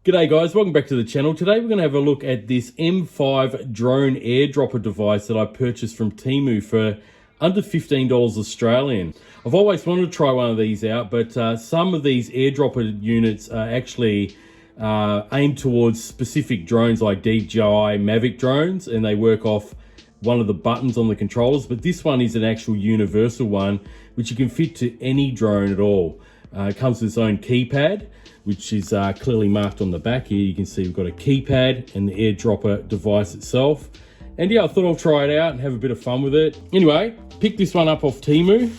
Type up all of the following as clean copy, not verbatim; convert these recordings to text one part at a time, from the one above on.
G'day guys, welcome back to the channel. Today we're going to have a look at this M5 drone airdropper device that I purchased from TEMU for under $15 Australian. I've always wanted to try one of these out, but some of these airdropper units are actually aimed towards specific drones like DJI Mavic drones, and they work off one of the buttons on the controllers, but this one is an actual universal one which you can fit to any drone at all. It comes with its own keypad, which is clearly marked on the back here. You can see we've got a keypad and the airdropper device itself. And yeah, I thought I'll try it out and have a bit of fun with it. Anyway, picked this one up off TEMU,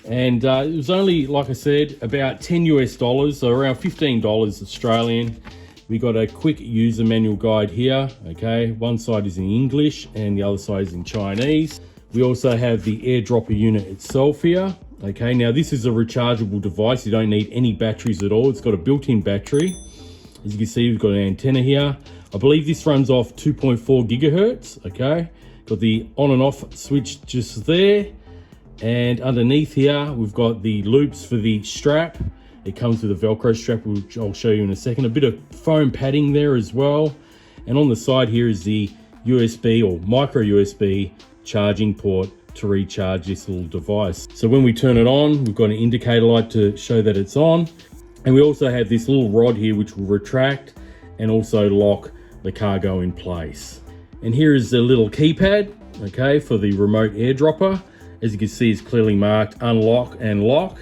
and it was only, like I said, about $10 US, so around $15 Australian. We got a quick user manual guide here, okay? One side is in English and the other side is in Chinese. We also have the airdropper unit itself here. Okay, now this is a rechargeable device. You don't need any batteries at all. It's got a built-in battery. As you can see, we've got an antenna here. I believe this runs off 2.4 gigahertz, okay? Got the on and off switch just there. And underneath here, we've got the loops for the strap. It comes with a Velcro strap, which I'll show you in a second. A bit of foam padding there as well. And on the side here is the USB or micro USB charging port to recharge this little device. So when we turn it on, we've got an indicator light to show that it's on. And we also have this little rod here which will retract and also lock the cargo in place. And here is the little keypad, okay, for the remote airdropper. As you can see, it's clearly marked unlock and lock,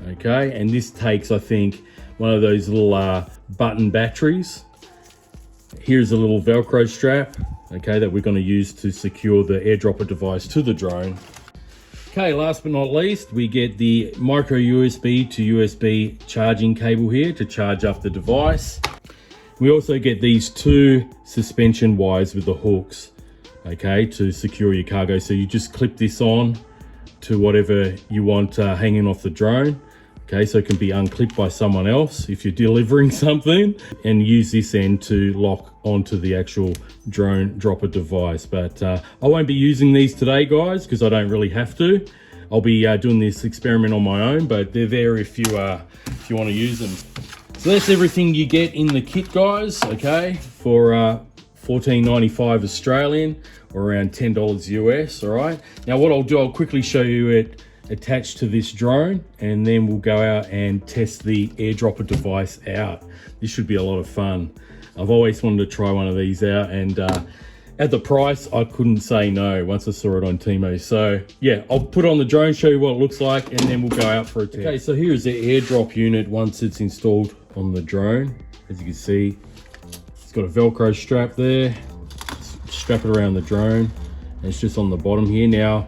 okay? And this takes, I think, one of those little button batteries. Here's a little Velcro strap, okay, that we're going to use to secure the airdropper device to the drone. Okay, last but not least, we get the micro USB to USB charging cable here to charge up the device. We also get these two suspension wires with the hooks, okay, to secure your cargo. So you just clip this on to whatever you want hanging off the drone. Okay, so it can be unclipped by someone else if you're delivering something, and use this end to lock onto the actual drone dropper device. But I won't be using these today, guys, because I don't really have to. I'll be doing this experiment on my own, but they're there if you want to use them. So that's everything you get in the kit, guys, okay, for $14.95 Australian, or around $10 US, all right? Now what I'll do, I'll quickly show you it attached to this drone, and then we'll go out and test the airdropper device out. This should be a lot of fun. I've always wanted to try one of these out, and at the price, I couldn't say no once I saw it on TEMU. So yeah, I'll put it on the drone, show you what it looks like, and then we'll go out for a test. Okay, so here's the airdrop unit once it's installed on the drone. As you can see, it's got a Velcro strap there. Strap it around the drone, and it's just on the bottom here. Now,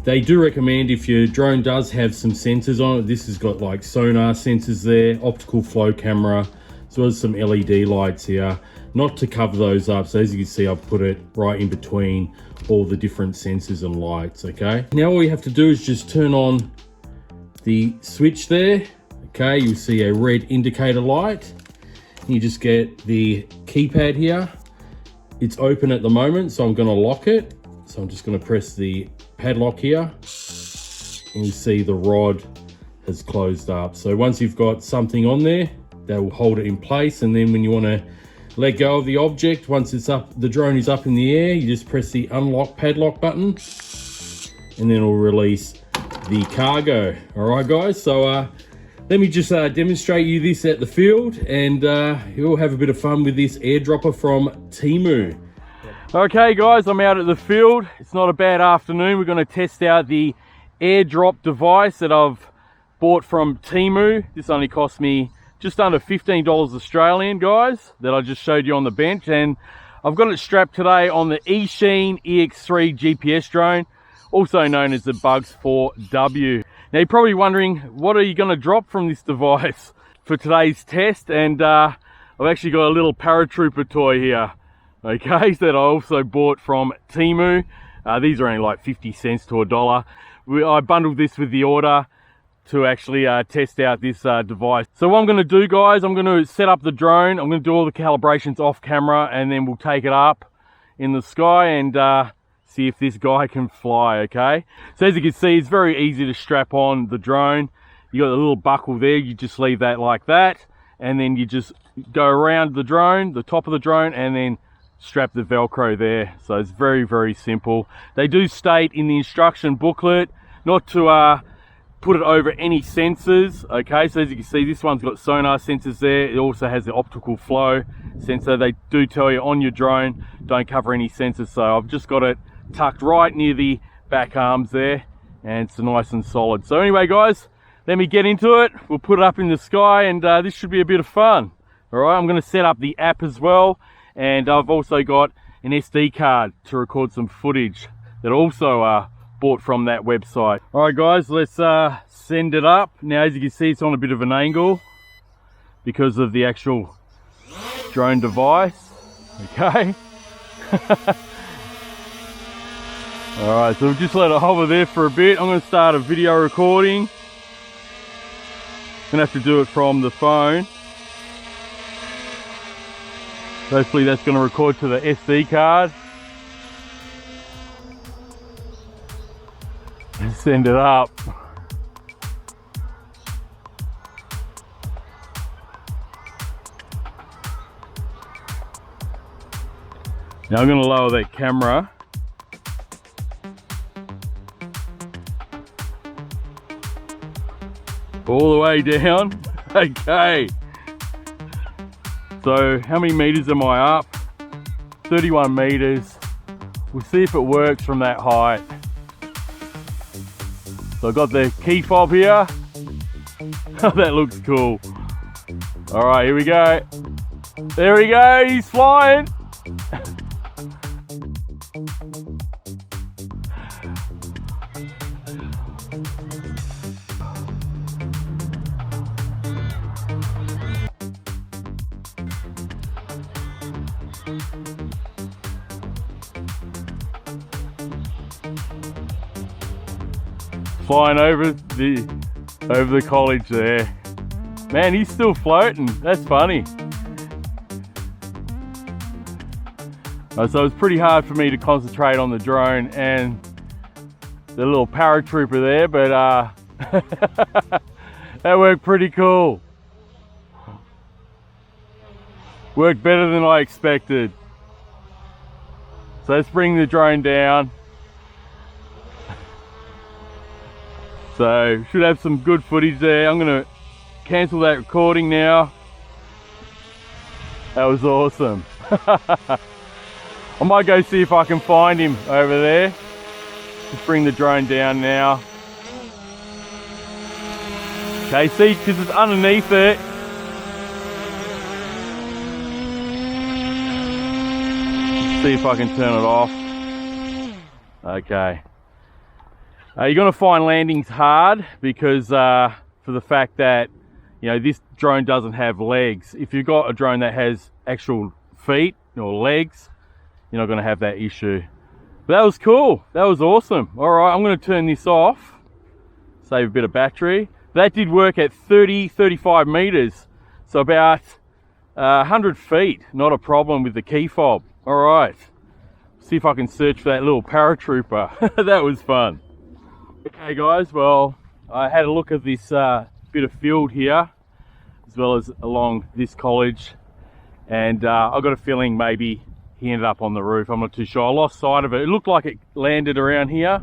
they do recommend, if your drone does have some sensors on it, this has got like sonar sensors there, optical flow camera, as well as some LED lights here, not to cover those up. So as you can see, I've put it right in between all the different sensors and lights, okay? Now all you have to do is just turn on the switch there, okay? You'll see a red indicator light. You just get the keypad here. It's open at the moment, so I'm gonna lock it. So I'm just gonna press the padlock here, and you see the rod has closed up. So once you've got something on there, that will hold it in place. And then when you want to let go of the object, once it's up, the drone is up in the air, you just press the unlock padlock button, and then it'll release the cargo. All right, guys, so let me just demonstrate you this at the field, and you'll have a bit of fun with this airdropper from TEMU. Okay guys, I'm out at the field. It's not a bad afternoon. We're going to test out the airdrop device that I've bought from TEMU. This only cost me just under $15 Australian, guys, that I just showed you on the bench. And I've got it strapped today on the eSheen EX3 GPS drone, also known as the Bugs 4W. Now you're probably wondering, what are you going to drop from this device for today's test? And I've actually got a little paratrooper toy here, okay, that I also bought from TEMU. These are only like 50 cents to $1. I bundled this with the order to actually test out this device. So what I'm going to do, guys, I'm going to set up the drone. I'm going to do all the calibrations off camera, and then we'll take it up in the sky and see if this guy can fly, okay? So as you can see, it's very easy to strap on the drone. You got the little buckle there, you just leave that like that, and then you just go around the drone, the top of the drone, and then strap the Velcro there. So it's very, very simple. They do state in the instruction booklet not to put it over any sensors. Okay, so as you can see, this one's got sonar sensors there. It also has the optical flow sensor. They do tell you on your drone, don't cover any sensors. So I've just got it tucked right near the back arms there, and it's nice and solid. So anyway, guys, let me get into it. We'll put it up in the sky, and this should be a bit of fun. All right, I'm going to set up the app as well, and I've also got an SD card to record some footage that also bought from that website. All right, guys, let's send it up. Now, as you can see, it's on a bit of an angle because of the actual drone device. Okay. All right, so we'll just let it hover there for a bit. I'm going to start a video recording. Gonna have to do it from the phone. Hopefully that's going to record to the SD card and send it up. Now I'm going to lower that camera. All the way down. Okay. So how many meters am I up? 31 meters. We'll see if it works from that height. So I've got the key fob here. That looks cool. All right, here we go. There we go, he's flying. Flying over the college there. Man, he's still floating. That's funny. So it's pretty hard for me to concentrate on the drone and the little paratrooper there, but that worked pretty cool. Worked better than I expected. So let's bring the drone down. So should have some good footage there. I'm gonna cancel that recording now. That was awesome. I might go see if I can find him over there. Just bring the drone down now. Okay, see, because it's underneath it. See if I can turn it off. Okay. You're going to find landings hard because for the fact that, you know, this drone doesn't have legs. If you've got a drone that has actual feet or legs, you're not going to have that issue. But that was cool. That was awesome. All right, I'm going to turn this off. Save a bit of battery. That did work at 35 meters. So about 100 feet. Not a problem with the key fob. All right. See if I can search for that little paratrooper. That was fun. Okay guys, well, I had a look at this bit of field here, as well as along this college, and I got a feeling maybe he ended up on the roof. I'm not too sure. I lost sight of it. It looked like it landed around here.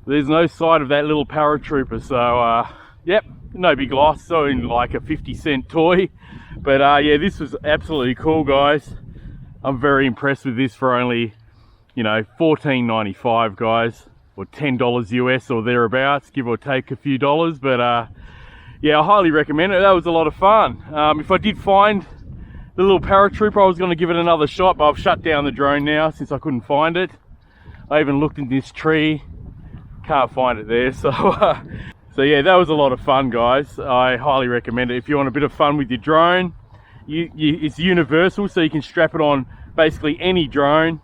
There's no sight of that little paratrooper, so yep, no big loss. So in like a 50-cent toy, but yeah, this was absolutely cool, guys. I'm very impressed with this for only, you know, $14.95, guys. Or $10 US or thereabouts, give or take a few dollars. But yeah, I highly recommend it. That was a lot of fun. If I did find the little paratrooper, I was going to give it another shot, but I've shut down the drone now since I couldn't find it. I even looked in this tree, can't find it there. So so yeah, that was a lot of fun, guys. I highly recommend it. If you want a bit of fun with your drone, it's universal, so you can strap it on basically any drone.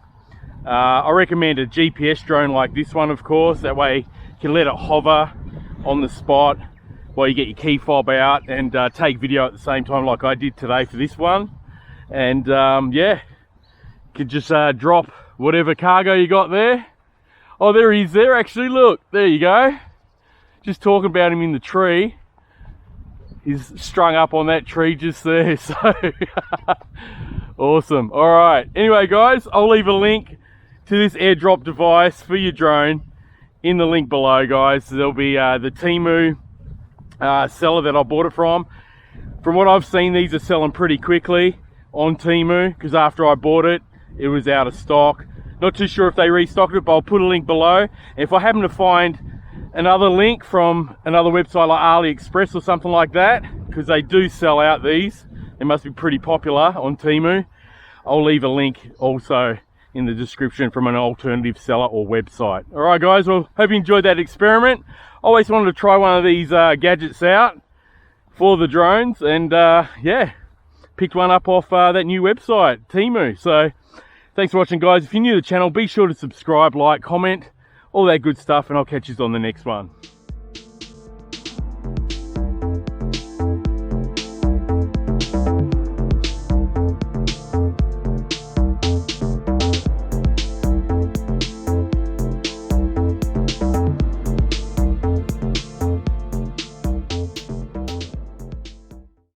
I recommend a GPS drone like this one, of course. That way you can let it hover on the spot while you get your key fob out and take video at the same time, like I did today for this one. And yeah, you can just drop whatever cargo you got there. Oh, there he is there, actually. Look, there you go. Just talking about him in the tree. is strung up on that tree just there. So awesome. All right, anyway guys, I'll leave a link to this airdrop device for your drone in the link below, guys. There'll be the TEMU seller that I bought it from. From what I've seen, these are selling pretty quickly on TEMU, because after I bought it, it was out of stock. Not too sure if they restocked it, but I'll put a link below. If I happen to find another link from another website like AliExpress or something like that, because they do sell out these, they must be pretty popular on TEMU, I'll leave a link also in the description from an alternative seller or website. All right guys, well, hope you enjoyed that experiment. Always wanted to try one of these gadgets out for the drones, and yeah, picked one up off that new website, TEMU. So thanks for watching guys. If you're new to the channel, be sure to subscribe, like, comment, all that good stuff, and I'll catch you on the next one.